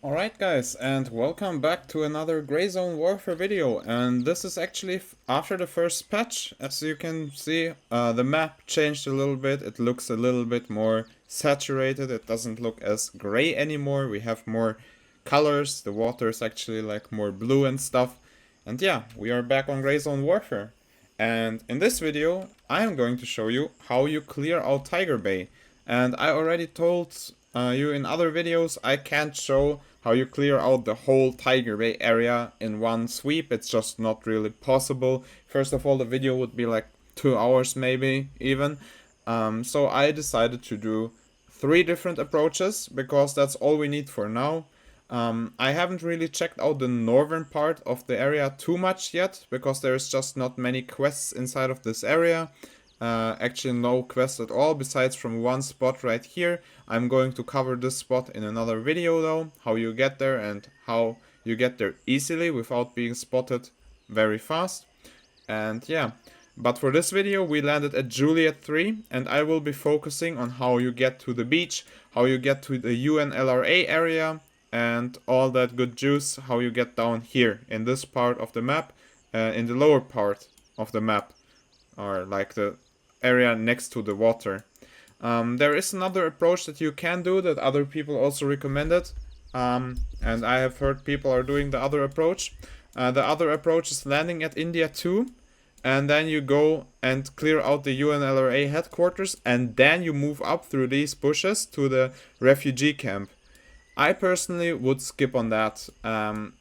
Alright guys, and welcome back to another Grey Zone Warfare video, and this is actually after the first patch. As you can see, the map changed a little bit. It looks a little bit more saturated. It doesn't look as grey anymore. We have more colors. The water is actually like more blue and stuff. And yeah, we are back on Grey Zone Warfare. And in this video, I am going to show you how you clear out Tiger Bay. And I already told you in other videos, I can't show how you clear out the whole Tiger Bay area in one sweep. It's just not really possible. First of all, the video would be like 2 hours maybe even. So I decided to do 3 different approaches because that's all we need for now. I haven't really checked out the northern part of the area too much yet because there's just not many quests inside of this area. Actually no quest at all besides from one spot right here. I'm going to cover this spot in another video though, how you get there and how you get there easily without being spotted very fast. And yeah, but for this video we landed at Juliet 3 and I will be focusing on how you get to the beach, how you get to the UNLRA area and all that good juice, how you get down here in this part of the map, in the lower part of the map, or like the area next to the water. There is another approach that you can do that other people also recommended, and I have heard people are doing the other approach. The other approach is landing at India 2, and then you go and clear out the UNLRA headquarters, and then you move up through these bushes to the refugee camp. I personally would skip on that,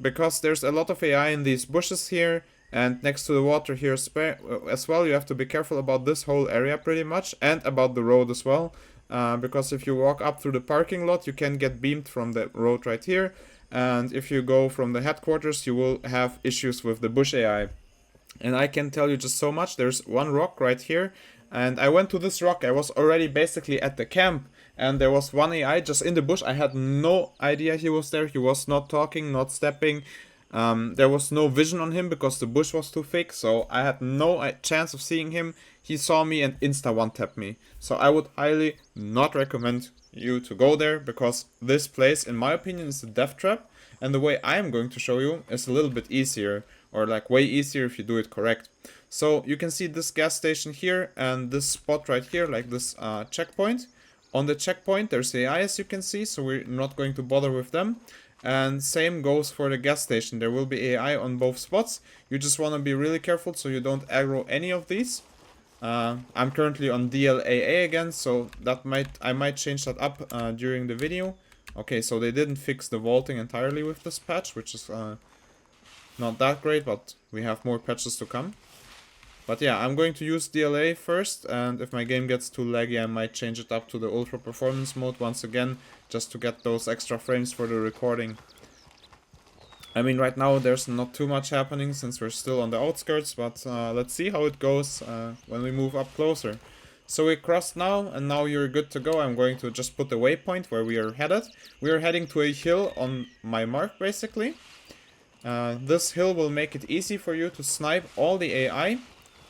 because there's a lot of AI in these bushes here, and next to the water here as well. You have to be careful about this whole area pretty much, and about the road as well, because if you walk up through the parking lot, you can get beamed from the road right here, and if you go from the headquarters, you will have issues with the bush AI. And I can tell you just so much. There's one rock right here, and I went to this rock. I was already basically at the camp, and there was one AI just in the bush. I had no idea he was there. He was not talking, not stepping. There was no vision on him because the bush was too thick, so I had no chance of seeing him. He saw me and insta one-tapped me. So I would highly not recommend you to go there, because this place, in my opinion, is a death trap, and the way I am going to show you is a little bit easier, or like way easier if you do it correct. So you can see this gas station here and this spot right here, like this checkpoint. On the checkpoint there's AI, as you can see, so we're not going to bother with them. And same goes for the gas station. There will be AI on both spots. You just want to be really careful so you don't aggro any of these. I'm currently on DLAA again, so that I might change that up during the video. Okay, so they didn't fix the vaulting entirely with this patch, which is not that great, but we have more patches to come. But yeah, I'm going to use DLA first, and if my game gets too laggy, I might change it up to the ultra performance mode once again, just to get those extra frames for the recording. I mean, right now there's not too much happening since we're still on the outskirts, but let's see how it goes when we move up closer. So we crossed now, and now you're good to go. I'm going to just put the waypoint where we are headed. We are heading to a hill on my mark, basically. This hill will make it easy for you to snipe all the AI.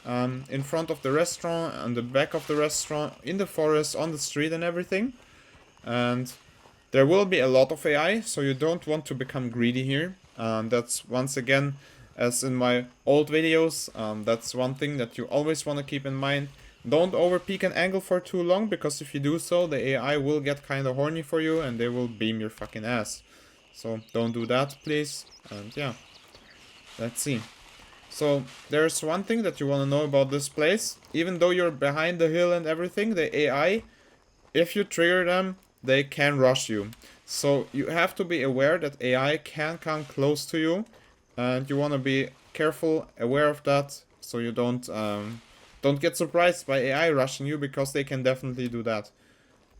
In front of the restaurant, on the back of the restaurant, in the forest, on the street and everything. And there will be a lot of AI, so you don't want to become greedy here. That's once again, as in my old videos, that's one thing that you always want to keep in mind. Don't over peek an angle for too long, because if you do so, the AI will get kind of horny for you and they will beam your fucking ass. So don't do that, please. And yeah, let's see. So there's one thing that you want to know about this place. Even though you're behind the hill and everything, the AI, if you trigger them, they can rush you. So you have to be aware that AI can come close to you, and you want to be careful, aware of that, so you don't get surprised by AI rushing you, because they can definitely do that.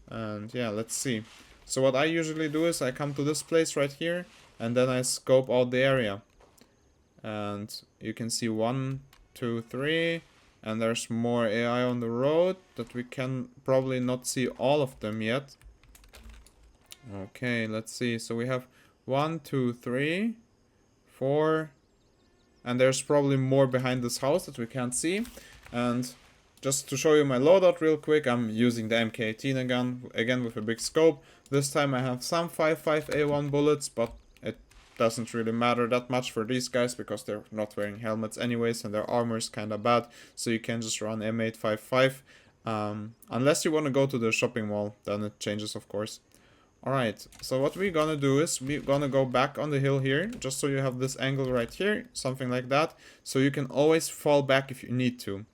And yeah, let's see. So what I usually do is I come to this place right here, and then I scope out the area. And you can see 1, 2, 3, and there's more AI on the road that we can probably not see all of them yet. Okay, let's see. So we have 1, 2, 3, 4, and there's probably more behind this house that we can't see. And just to show you my loadout real quick, I'm using the MK18 again with a big scope. This time I have some 5.5A1 bullets, but it doesn't really matter that much for these guys because they're not wearing helmets anyways and their armor is kind of bad, so you can just run M855. Unless you want to go to the shopping mall, then it changes of course. Alright, so what we're gonna do is we're gonna go back on the hill here, just so you have this angle right here, something like that, so you can always fall back if you need to.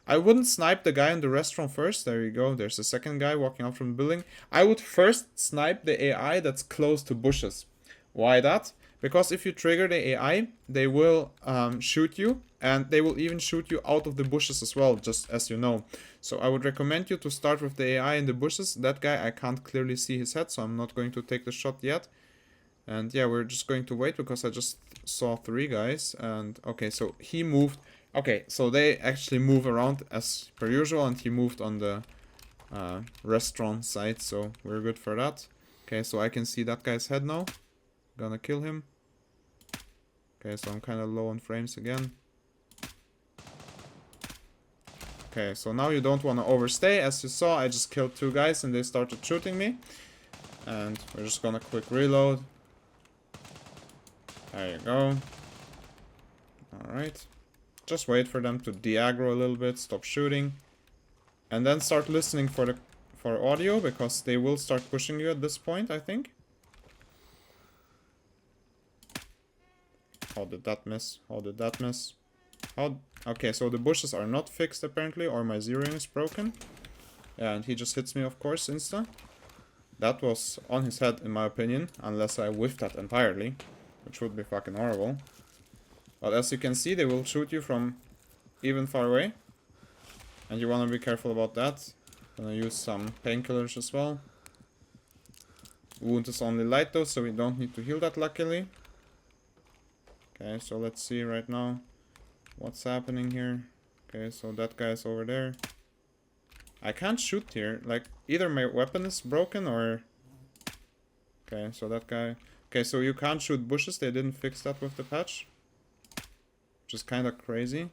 I wouldn't snipe the guy in the restaurant first. There you go, there's the second guy walking out from the building. I would first snipe the AI that's close to bushes. Why that? Because if you trigger the AI, they will shoot you, and they will even shoot you out of the bushes as well, just as you know. So I would recommend you to start with the AI in the bushes. That guy, I can't clearly see his head, so I'm not going to take the shot yet. And yeah, we're just going to wait because I just saw 3 guys. And okay, so he moved. Okay, so they actually move around as per usual, and he moved on the restaurant side, so we're good for that. Okay, so I can see that guy's head now. Gonna kill him. Okay, so I'm kind of low on frames again. Okay, so now you don't want to overstay. As you saw, I just killed 2 guys and they started shooting me. And we're just gonna quick reload. There you go. Alright. Just wait for them to de-aggro a little bit, stop shooting. And then start listening for audio, because they will start pushing you at this point, I think. How did that miss? How did that miss? How? Okay, so the bushes are not fixed apparently, or my zeroing is broken. Yeah, and he just hits me, of course, insta. That was on his head, in my opinion, unless I whiffed that entirely, which would be fucking horrible. But as you can see, they will shoot you from even far away, and you want to be careful about that. Gonna use some painkillers as well. Wound is only light though, so we don't need to heal that luckily. Okay, so let's see right now what's happening here. Okay, so that guy's over there. I can't shoot here. Like, either my weapon is broken or... Okay, so that guy... Okay, so you can't shoot bushes. They didn't fix that with the patch, which is kind of crazy.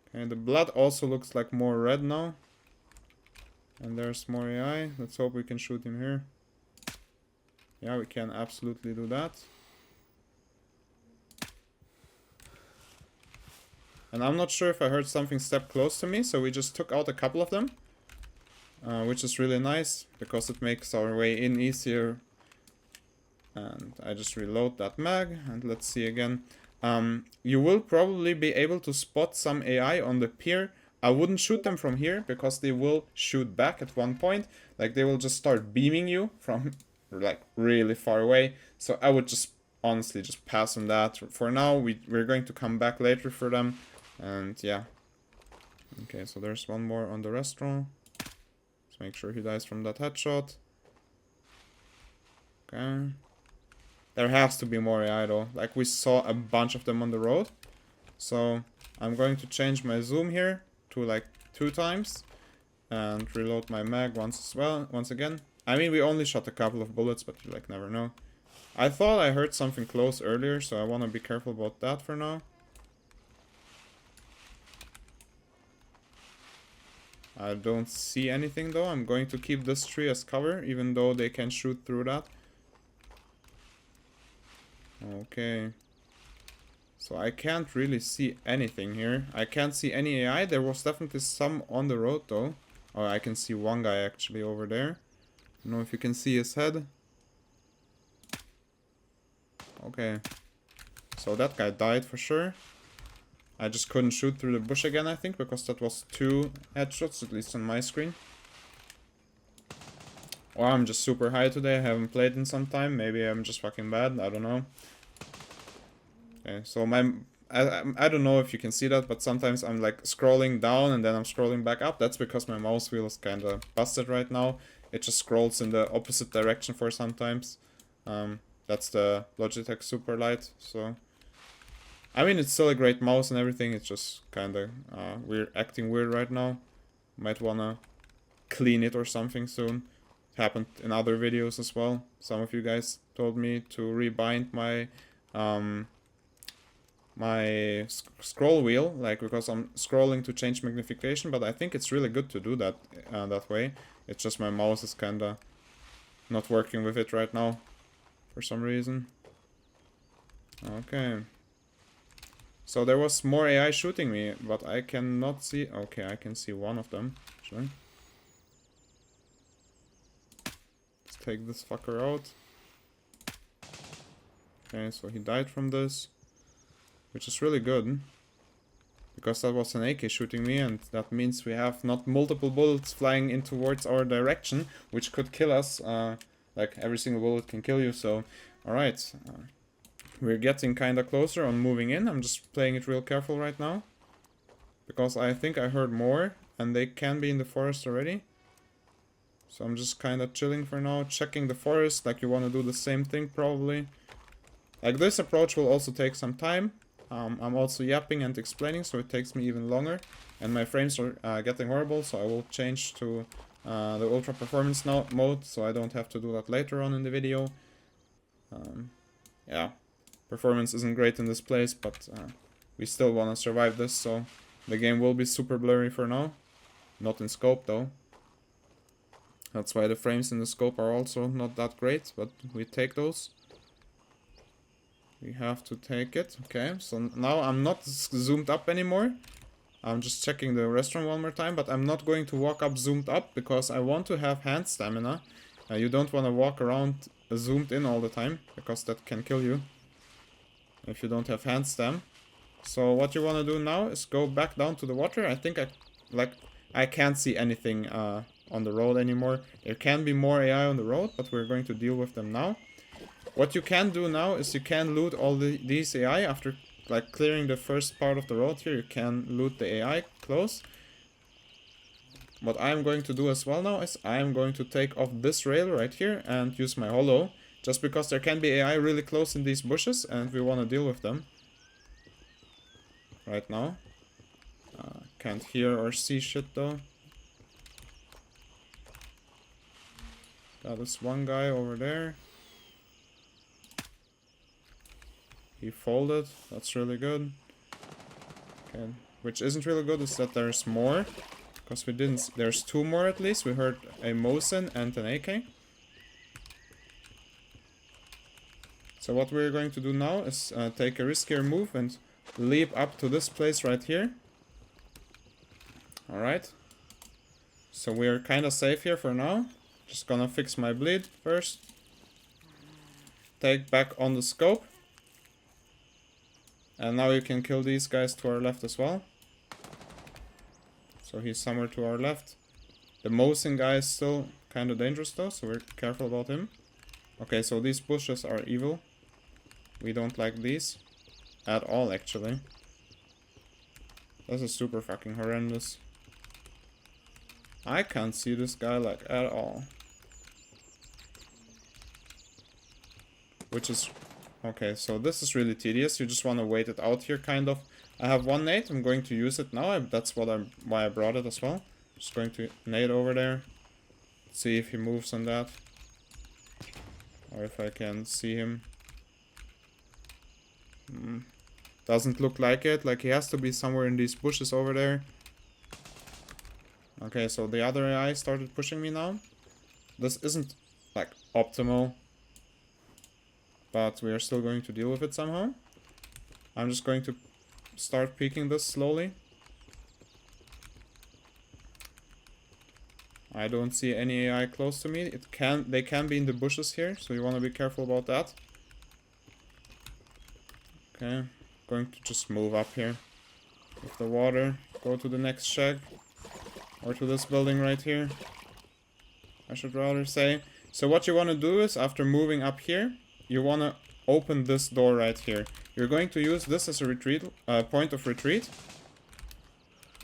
Okay, the blood also looks like more red now. And there's more AI. Let's hope we can shoot him here. Yeah, we can absolutely do that. And I'm not sure if I heard something step close to me, so we just took out a couple of them. Which is really nice, because it makes our way in easier. And I just reload that mag, and let's see again. You will probably be able to spot some AI on the pier. I wouldn't shoot them from here, because they will shoot back at one point. Like, they will just start beaming you from, like, really far away. So I would just, honestly, just pass on that. For now, we're going to come back later for them. And yeah. Okay, so there's one more on the restaurant. Let's make sure he dies from that headshot. Okay. There has to be more AI though. Like, we saw a bunch of them on the road. So I'm going to change my zoom here to like 2 times. And reload my mag once again. I mean, we only shot a couple of bullets, but you like never know. I thought I heard something close earlier, so I want to be careful about that for now. I don't see anything though. I'm going to keep this tree as cover, even though they can shoot through that. Okay. So I can't really see anything here. I can't see any AI. There was definitely some on the road though. Oh, I can see one guy actually over there. I don't know if you can see his head. Okay. So that guy died for sure. I just couldn't shoot through the bush again, I think, because that was 2 headshots, at least on my screen. Or I'm just super high today, I haven't played in some time. Maybe I'm just fucking bad, I don't know. Okay, so I don't know if you can see that, but sometimes I'm like scrolling down and then I'm scrolling back up. That's because my mouse wheel is kind of busted right now. It just scrolls in the opposite direction for sometimes. That's the Logitech Superlight, so... I mean, it's still a great mouse and everything, it's just kind of acting weird right now. Might wanna clean it or something soon. It happened in other videos as well. Some of you guys told me to rebind my my scroll wheel, like, because I'm scrolling to change magnification, but I think it's really good to do that that way. It's just my mouse is kinda not working with it right now for some reason. Okay. So there was more AI shooting me, but I cannot see... Okay, I can see one of them, actually. Let's take this fucker out. Okay, so he died from this, which is really good. Because that was an AK shooting me, and that means we have not multiple bullets flying in towards our direction, which could kill us. Like, every single bullet can kill you, so... Alright. We're getting kinda closer on moving in. I'm just playing it real careful right now. Because I think I heard more, and they can be in the forest already. So I'm just kinda chilling for now, checking the forest, like you wanna do the same thing probably. Like, this approach will also take some time. I'm also yapping and explaining, so it takes me even longer. And my frames are getting horrible, so I will change to the ultra performance mode, so I don't have to do that later on in the video. Yeah. Performance isn't great in this place, but we still want to survive this, so the game will be super blurry for now. Not in scope, though. That's why the frames in the scope are also not that great, but we take those. We have to take it. Okay, so now I'm not zoomed up anymore. I'm just checking the restaurant one more time, but I'm not going to walk up zoomed up, because I want to have hand stamina. You don't want to walk around zoomed in all the time, because that can kill you if you don't have hand stam. So what you want to do now is go back down to the water. I think I can't see anything on the road anymore. There can be more AI on the road, but we're going to deal with them now. What you can do now is you can loot all these AI after like clearing the first part of the road here. You can loot the AI close. What I'm going to do as well now is I'm going to take off this rail right here and use my holo. Just because there can be AI really close in these bushes, and we want to deal with them right now. Can't hear or see shit though. Got this one guy over there. He folded. That's really good. Okay. Which isn't really good is that there's more. Because we didn't... There's two more at least. We heard a Mosin and an AK. So what we're going to do now is take a riskier move and leap up to this place right here. Alright. So we're kinda safe here for now. Just gonna fix my bleed first. Take back on the scope. And now you can kill these guys to our left as well. So he's somewhere to our left. The Mosin guy is still kinda dangerous though, so we're careful about him. Okay, so these bushes are evil. We don't like these at all, actually. This is super fucking horrendous. I can't see this guy like at all. Which is... Okay, so this is really tedious. You just want to wait it out here, kind of. I have one nade. I'm going to use it now. That's why I brought it as well. Just going to nade over there. See if he moves on that. Or if I can see him. Doesn't look like it. Like, he has to be somewhere in these bushes over there. Okay, so the other AI started pushing me now. This isn't, like, optimal. But we are still going to deal with it somehow. I'm just going to start peeking this slowly. I don't see any AI close to me. They can be in the bushes here, so you want to be careful about that. Okay, going to just move up here with the water. Go to the next shack. Or to this building right here, I should rather say. So what you want to do is, after moving up here, you want to open this door right here. You're going to use this as a retreat, point of retreat.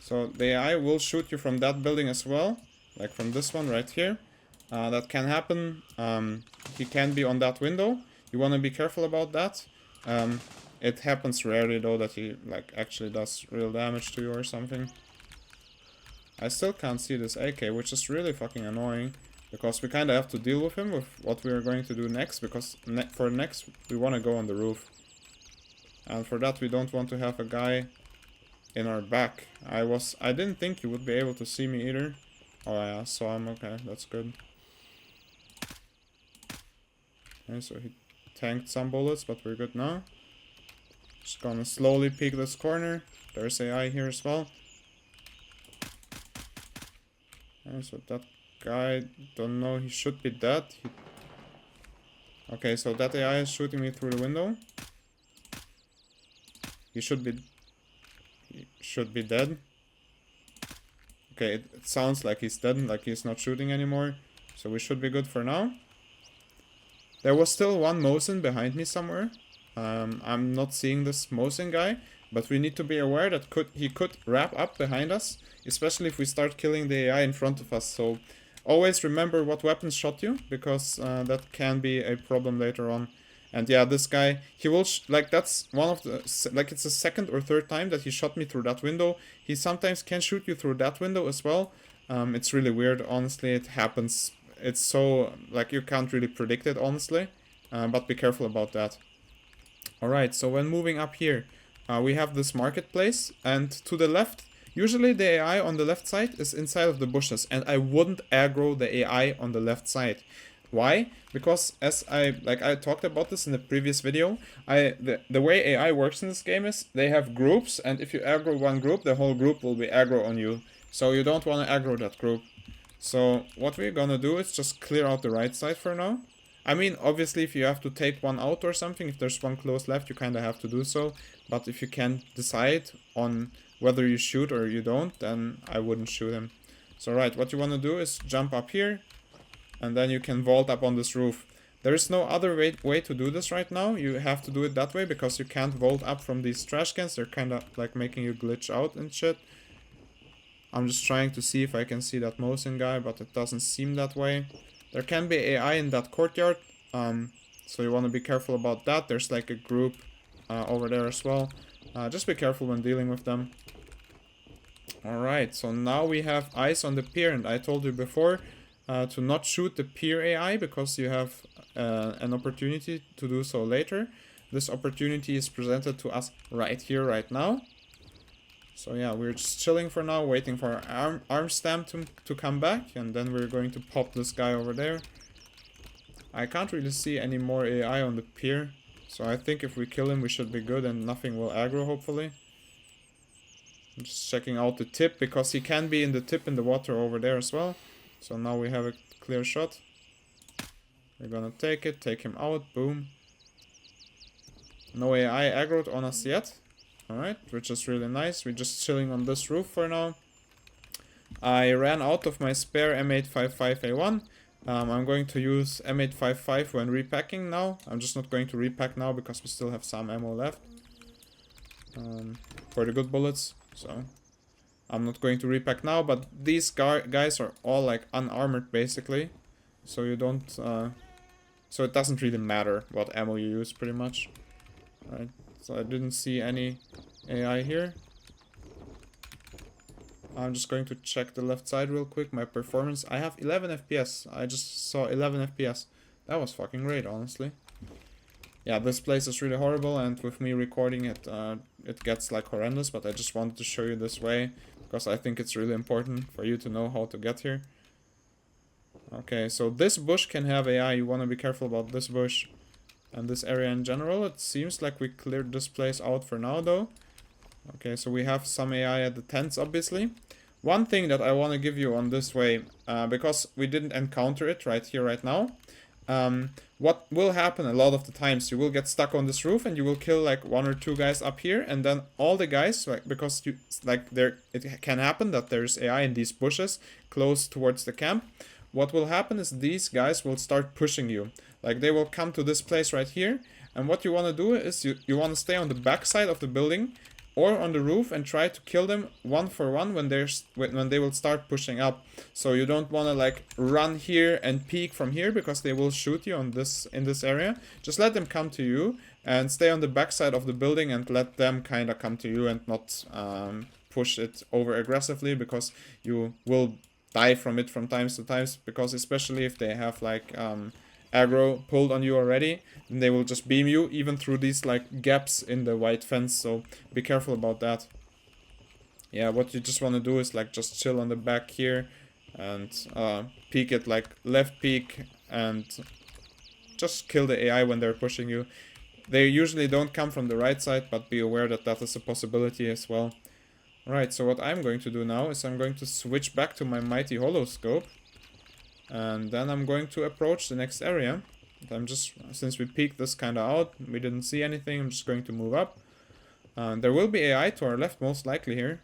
So the AI will shoot you from that building as well. Like from this one right here. That can happen. He can be on that window. You want to be careful about that. It happens rarely though that he like actually does real damage to you or something. I still can't see this AK, which is really fucking annoying. Because we kind of have to deal with him with what we are going to do next. Because for next, we want to go on the roof. And for that we don't want to have a guy in our back. I didn't think he would be able to see me either. Oh yeah, I saw him, okay, that's good. Okay, so he tanked some bullets, but we're good now. Just gonna slowly peek this corner. There's AI here as well. Okay, so that guy, don't know, he should be dead. Okay, so that AI is shooting me through the window. He should be dead. Okay, it sounds like he's dead, like he's not shooting anymore. So we should be good for now. There was still one Mosin behind me somewhere. I'm not seeing this Mosin guy, but we need to be aware that he could wrap up behind us, especially if we start killing the AI in front of us. So always remember what weapons shot you, because that can be a problem later on. And yeah, this guy, he will, like, that's one of the, like, it's the second or third time that he shot me through that window. He sometimes can shoot you through that window as well. It's really weird, honestly, it happens. It's so, like, you can't really predict it, honestly. But be careful about that. Alright, so when moving up here, we have this marketplace, and to the left, usually the AI on the left side is inside of the bushes, and I wouldn't aggro the AI on the left side. Why? Because as I talked about this in the previous video, the way AI works in this game is they have groups, and if you aggro one group, the whole group will be aggro on you. So you don't want to aggro that group. So what we're gonna do is just clear out the right side for now. I mean, obviously if you have to take one out or something, if there's one close left, you kind of have to do so. But if you can decide on whether you shoot or you don't, then I wouldn't shoot him. So right, what you want to do is jump up here, and then you can vault up on this roof. There is no other way to do this right now. You have to do it that way because you can't vault up from these trash cans. They're kind of like making you glitch out and shit. I'm just trying to see if I can see that Mosin guy, but it doesn't seem that way. There can be AI in that courtyard, so you want to be careful about that. There's like a group over there as well. Just be careful when dealing with them. Alright, so now we have eyes on the pier, and I told you before to not shoot the pier AI because you have an opportunity to do so later. This opportunity is presented to us right here, right now. So yeah, we're just chilling for now, waiting for our arm stamp to come back, and then we're going to pop this guy over there. I can't really see any more AI on the pier, so I think if we kill him we should be good and nothing will aggro, hopefully. I'm just checking out the tip, because he can be in the tip in the water over there as well. So now we have a clear shot. We're gonna take it, take him out, boom. No AI aggroed on us yet. Alright, which is really nice. We're just chilling on this roof for now. I ran out of my spare M855A1. I'm going to use M855 when repacking now. I'm just not going to repack now because we still have some ammo left. For the good bullets. So I'm not going to repack now, but these guys are all like unarmored basically. So you don't... so it doesn't really matter what ammo you use pretty much. Alright. So I didn't see any AI here. I'm just going to check the left side real quick. My performance. I have 11 FPS. I just saw 11 FPS. That was fucking great, honestly. Yeah, this place is really horrible, and with me recording it, it gets like horrendous, but I just wanted to show you this way, because I think it's really important for you to know how to get here. Okay, so this bush can have AI. You want to be careful about this bush. And this area in general. It seems like we cleared this place out for now though. Okay, so we have some AI at the tents, obviously. One thing that I want to give you on this way, because we didn't encounter it right here, right now. What will happen a lot of the times, you will get stuck on this roof and you will kill like 1 or 2 guys up here, and then all the guys, like, because you, like, it can happen that there's AI in these bushes close towards the camp. What will happen is these guys will start pushing you. Like, they will come to this place right here, and what you want to do is you want to stay on the back side of the building or on the roof and try to kill them one for one when they will start pushing up. So you don't want to like run here and peek from here, because they will shoot you on this in this area. Just let them come to you and stay on the back side of the building and let them kind of come to you, and not push it over aggressively, because you will die from it from times to times, because especially if they have like aggro pulled on you already, then they will just beam you even through these like gaps in the white fence, so be careful about that. Yeah, what you just want to do is like just chill on the back here and peek it, like left peek, and just kill the AI when they're pushing you. They usually don't come from the right side, but be aware that that is a possibility as well. Right, so what I'm going to do now is I'm going to switch back to my mighty holoscope, and then I'm going to approach the next area. I'm just, since we peeked this kind of out, we didn't see anything, I'm just going to move up. There will be AI to our left most likely here,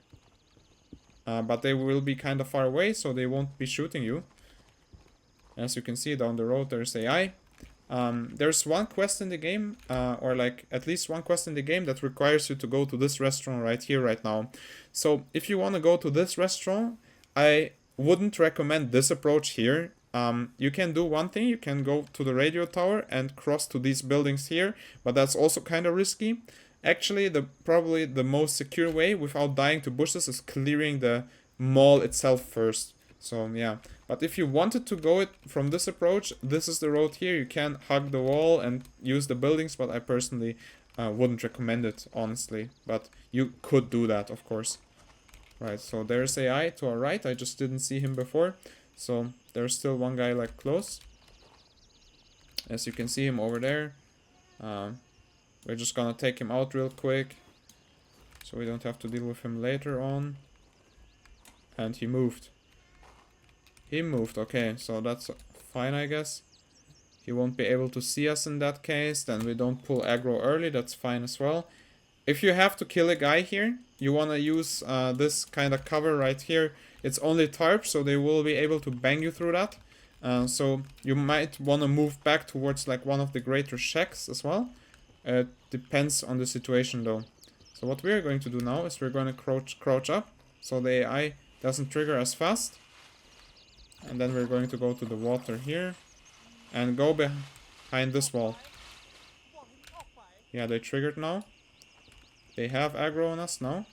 but they will be kind of far away, so they won't be shooting you. As you can see down the road, there's AI. There's one quest in the game, or like at least one quest in the game that requires you to go to this restaurant right here, right now. So if you want to go to this restaurant, I wouldn't recommend this approach here. You can do one thing, you can go to the radio tower and cross to these buildings here, but that's also kind of risky. Actually, probably the most secure way without dying to bushes is clearing the mall itself first. So yeah, but if you wanted to go it from this approach, this is the road here. You can hug the wall and use the buildings, but I personally wouldn't recommend it, honestly. But you could do that, of course. Right, so there's AI to our right. I just didn't see him before. So there's still one guy like close. As you can see him over there. We're just gonna take him out real quick, so we don't have to deal with him later on. And he moved. He moved, okay, so that's fine, I guess. He won't be able to see us in that case, then we don't pull aggro early, that's fine as well. If you have to kill a guy here, you want to use this kind of cover right here. It's only tarp, so they will be able to bang you through that. So you might want to move back towards like one of the greater shacks as well. It depends on the situation though. So what we're going to do now is we're going to crouch up, so the AI doesn't trigger as fast. And then we're going to go to the water here and go behind this wall. Yeah, they triggered now. They have aggro on us now.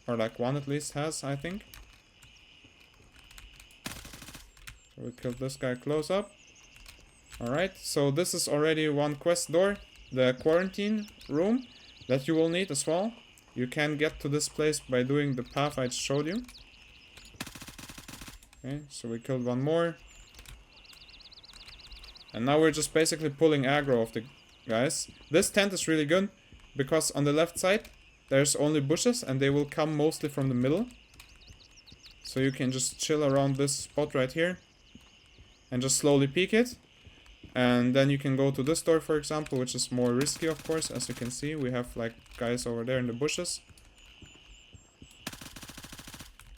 Or like one at least has, I think. So we killed this guy close up. Alright, so this is already one quest door. The quarantine room that you will need as well. You can get to this place by doing the path I showed you. Okay, so we killed one more. And now we're just basically pulling aggro of the guys. This tent is really good, because on the left side, there's only bushes, and they will come mostly from the middle. So you can just chill around this spot right here, and just slowly peek it. And then you can go to this door, for example, which is more risky, of course. As you can see, we have like guys over there in the bushes.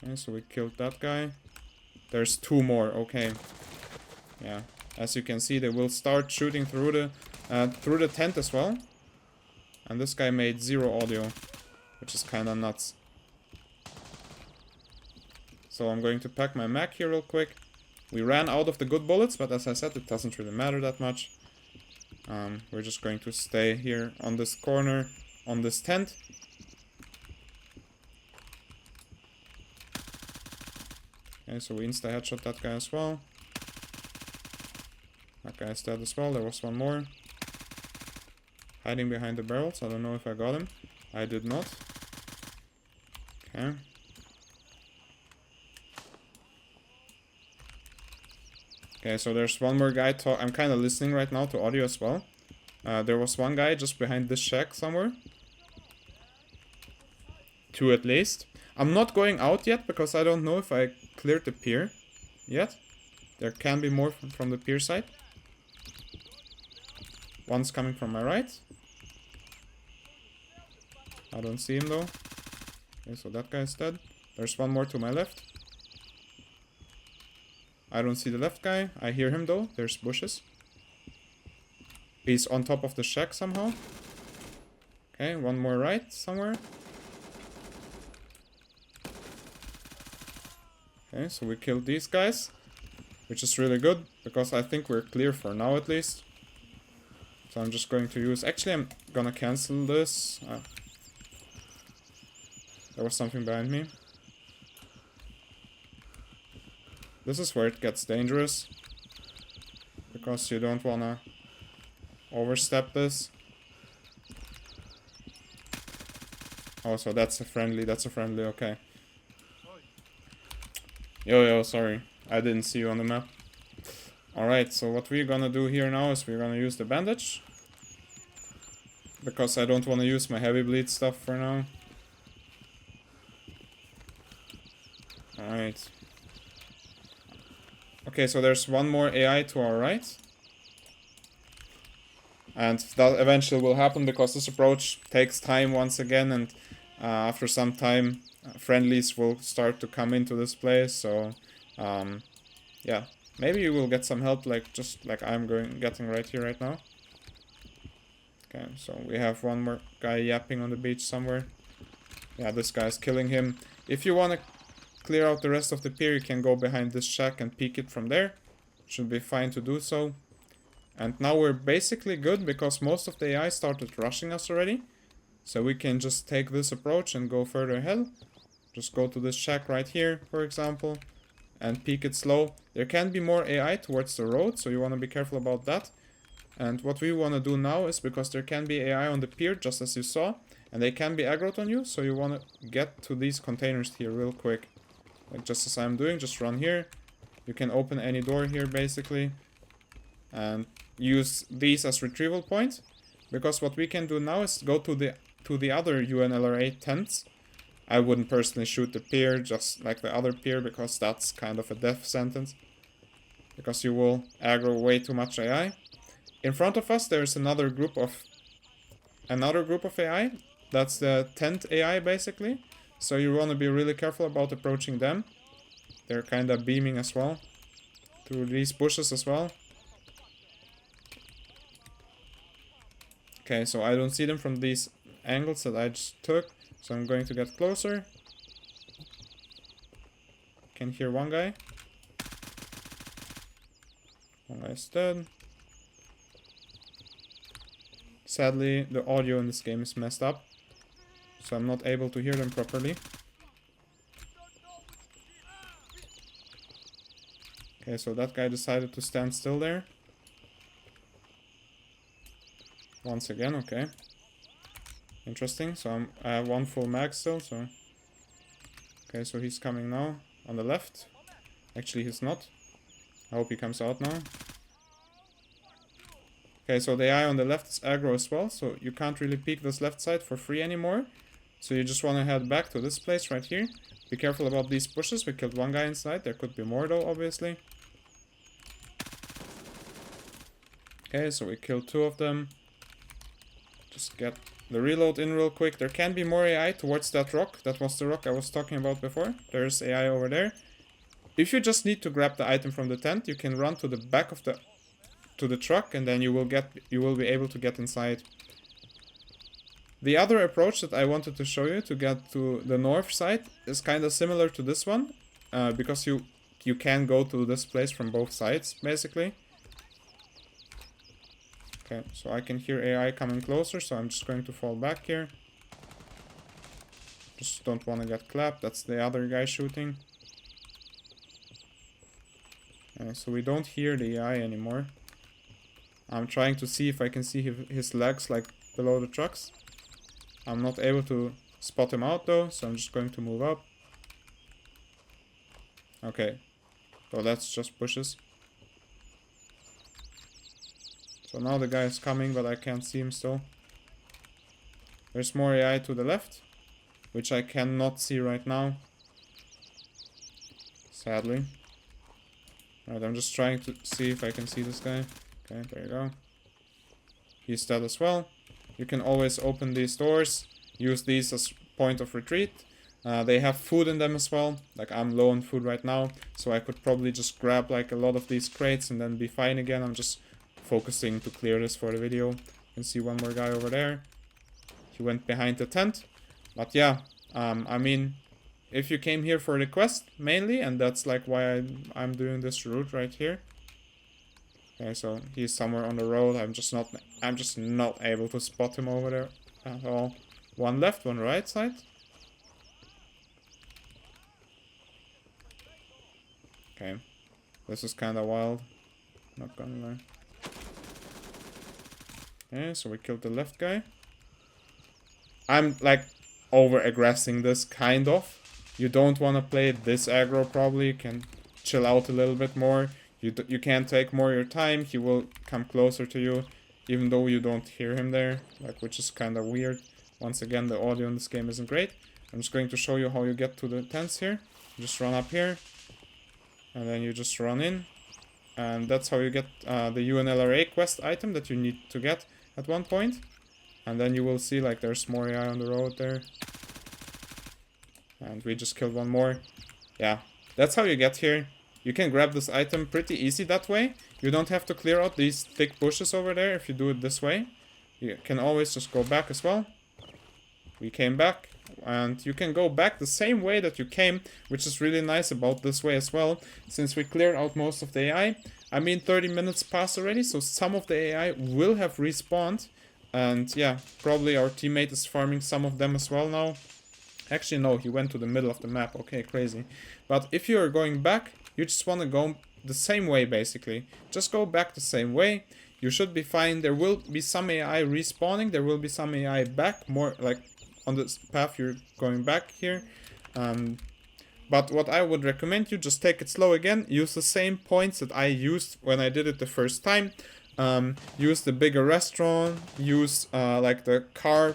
Okay, so we killed that guy. There's two more, okay. Yeah, as you can see, they will start shooting through the tent as well. And this guy made 0 audio, which is kind of nuts. So I'm going to pack my Mac here real quick. We ran out of the good bullets, but as I said, it doesn't really matter that much. We're just going to stay here on this corner, on this tent. Okay, so we insta-headshot that guy as well. That guy's dead as well. There was one more. Hiding behind the barrels. I don't know if I got him. I did not. Okay. Okay, so there's one more guy. I'm kind of listening right now to audio as well. There was one guy just behind this shack somewhere. 2 at least. I'm not going out yet because I don't know if I cleared the pier yet. There can be more from the pier side. One's coming from my right. I don't see him though. Okay, so that guy's dead. There's one more to my left. I don't see the left guy. I hear him though. There's bushes. He's on top of the shack somehow. Okay, one more right somewhere. Okay, so we killed these guys, which is really good, because I think we're clear for now at least. So I'm just going to use... Actually, I'm gonna cancel this. There was something behind me. This is where it gets dangerous, because you don't wanna overstep this. Oh, so that's a friendly, okay. Yo, sorry. I didn't see you on the map. Alright, so what we're gonna do here now is we're gonna use the bandage. Because I don't wanna use my heavy bleed stuff for now. Alright. Okay, so there's one more AI to our right. And that eventually will happen because this approach takes time once again, and after some time friendlies will start to come into this place, so yeah, maybe you will get some help, like just like I'm getting right here right now. Okay, so we have one more guy yapping on the beach somewhere. Yeah, this guy's killing him. If you want to clear out the rest of the pier, you can go behind this shack and peek it from there. Should be fine to do so. And now we're basically good because most of the AI started rushing us already. So we can just take this approach and go further ahead. Just go to this shack right here, for example, and peek it slow. There can be more AI towards the road, so you want to be careful about that. And what we want to do now is, because there can be AI on the pier, just as you saw, and they can be aggroed on you, so you want to get to these containers here real quick. Like just as I'm doing, just run here. You can open any door here, basically, and use these as retrieval points, because what we can do now is go to the other UNLRA tents. I wouldn't personally shoot the pier, just like the other pier, because that's kind of a death sentence, because you will aggro way too much AI. In front of us there's another group of AI. That's the tent AI, basically, so you want to be really careful about approaching them. They're kind of beaming as well through these bushes as well. Okay, so I don't see them from these angles that I just took, so I'm going to get closer. Can hear one guy. One guy's dead. Sadly, the audio in this game is messed up, so I'm not able to hear them properly. Okay, so that guy decided to stand still there. Once again, okay. Interesting, so I have one full mag still, so... Okay, so he's coming now, on the left. Actually, he's not. I hope he comes out now. Okay, so the AI on the left is aggro as well, so you can't really peek this left side for free anymore. So you just want to head back to this place right here. Be careful about these bushes. We killed one guy inside. There could be more though, obviously. Okay, so we killed two of them. Just get the reload in real quick. There can be more AI towards that rock. That was the rock I was talking about before. There's AI over there. If you just need to grab the item from the tent, you can run to the back of the truck, and then you will be able to get inside. The other approach that I wanted to show you to get to the north side is kind of similar to this one, because you can go to this place from both sides, basically. Okay, so I can hear AI coming closer, so I'm just going to fall back here. Just don't want to get clapped. That's the other guy shooting. So we don't hear the AI anymore. I'm trying to see if I can see his legs, like, below the trucks. I'm not able to spot him out though, so I'm just going to move up. Okay, so that's just bushes. So now the guy is coming, but I can't see him still. There's more AI to the left, which I cannot see right now, sadly. Alright, I'm just trying to see if I can see this guy. Okay, there you go. He's dead as well. You can always open these doors, use these as point of retreat. They have food in them as well. Like, I'm low on food right now, so I could probably just grab like a lot of these crates and then be fine again. I'm just focusing to clear this for the video. You can see one more guy over there. He went behind the tent. But yeah, I mean, if you came here for the quest mainly, and that's like why I'm doing this route right here. Okay, so he's somewhere on the road. I'm just not able to spot him over there at all. One left, one right side. Okay, this is kind of wild. Not gonna lie. Okay, so we killed the left guy. I'm like over-aggressing this, kind of. You don't want to play it this aggro, probably. You can chill out a little bit more. You can't take more of your time. He will come closer to you, even though you don't hear him there, like, which is kind of weird. Once again, the audio in this game isn't great. I'm just going to show you how you get to the tents here. You just run up here, and then you just run in. And that's how you get the UNLRA quest item that you need to get at one point. And then you will see, like, there's more AI on the road there. And we just killed one more. Yeah, that's how you get here. You can grab this item pretty easy that way. You don't have to clear out these thick bushes over there if you do it this way. You can always just go back as well. We came back. And you can go back the same way that you came, which is really nice about this way as well. Since we cleared out most of the AI. I mean, 30 minutes passed already, so some of the AI will have respawned. And yeah, probably our teammate is farming some of them as well now. Actually, no, he went to the middle of the map. Okay, crazy. But if you are going back, you just want to go the same way, basically. Just go back the same way. You should be fine. There will be some AI respawning. There will be some AI back, more like on this path you're going back here. But what I would recommend, you just take it slow again. Use the same points that I used when I did it the first time. Use the bigger restaurant. Use like the car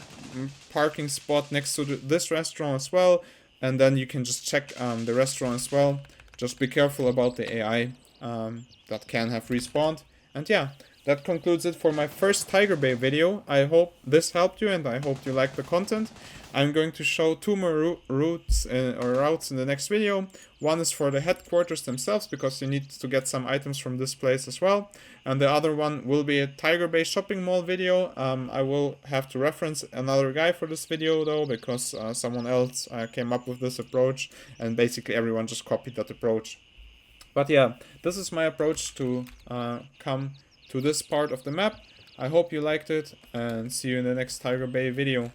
parking spot next to this restaurant as well. And then you can just check the restaurant as well. Just be careful about the AI that can have respawned. And yeah, that concludes it for my first Tiger Bay video. I hope this helped you and I hope you liked the content. I'm going to show two more routes in the next video. One is for the headquarters themselves, because you need to get some items from this place as well. And the other one will be a Tiger Bay shopping mall video. I will have to reference another guy for this video though, because someone else came up with this approach and basically everyone just copied that approach. But yeah, this is my approach to come to this part of the map. I hope you liked it and see you in the next Tiger Bay video.